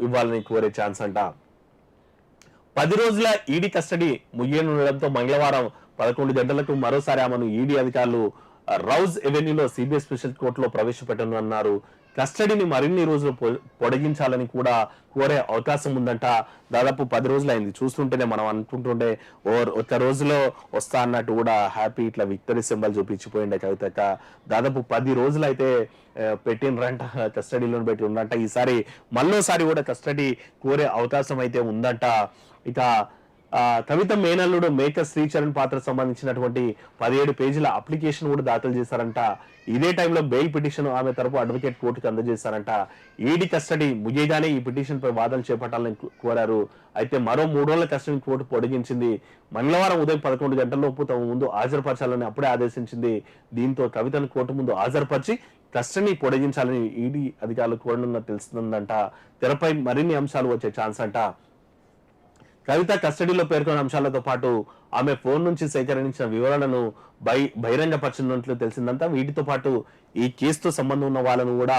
ఇవ్వాలని కోరే ఛాన్స్ అంట. 10 రోజుల ఈడీ కస్టడీ ముగియనుండడంతో మంగళవారం 11 గంటలకు మరోసారి ఆమెను ఈడీ అధికారులు రౌజ్ ఎవెన్యూలో సిబిఐ స్పెషల్ కోర్టులో ప్రవేశపెట్టనున్నారు. కస్టడీని మరిన్ని రోజులు పొడిగించాలని కూడా కోరే అవకాశం ఉందంట. దాదాపు 10 రోజులైంది. చూస్తుంటేనే మనం అనుకుంటుంటే ఒక్క రోజులో వస్తా అన్నట్టు కూడా హ్యాపీ ఇట్లా విక్టరీ సింబల్ చూపించిపోయిండే కవితక్క. దాదాపు 10 రోజులు అయితే పెట్టినరంట, కస్టడీలో పెట్టి ఉందంట. ఈసారి మళ్ళోసారి కూడా కస్టడీ కోరే అవకాశం అయితే ఉందంట. ఇక కవిత మేనల్లుడు మేకర్ శ్రీచరణ్ పాత్ర సంబంధించినటువంటి 17 పేజీల అప్లికేషన్ కూడా దాఖలు చేశారంట. ఇదే టైంలో బెయిల్ పిటిషన్ ఆమె తరపు అడ్వకేట్ కోర్టుకు అందజేశారంట. ఈడీ కస్టడీ ముగియగానే ఈ పిటిషన్ పై వాదనలు చేపట్టాలని కోరారు. అయితే మరో 3 రోజుల కస్టడీ కోర్టు పొడిగించింది. మంగళవారం ఉదయం 11 గంటలలోపు తమ ముందు హాజరుపరచాలని అప్పుడే ఆదేశించింది. దీంతో కవితను కోర్టు ముందు హాజరుపరిచి కస్టడీ పొడిగించాలని ఈడీ అధికారులు కోరనున్నట్టు తెలుస్తుందంట. తెరపై మరిన్ని అంశాలు వచ్చే ఛాన్స్ అంట. కవిత కస్టడీలో పేర్కొన్న అంశాలతో పాటు ఆమె ఫోన్ నుంచి సేకరించిన వివరాలను బహిరంగపరచనున్నట్లు తెలిసిందంతా. వీటితో పాటు ఈ కేసుతో సంబంధం ఉన్న వాళ్ళను కూడా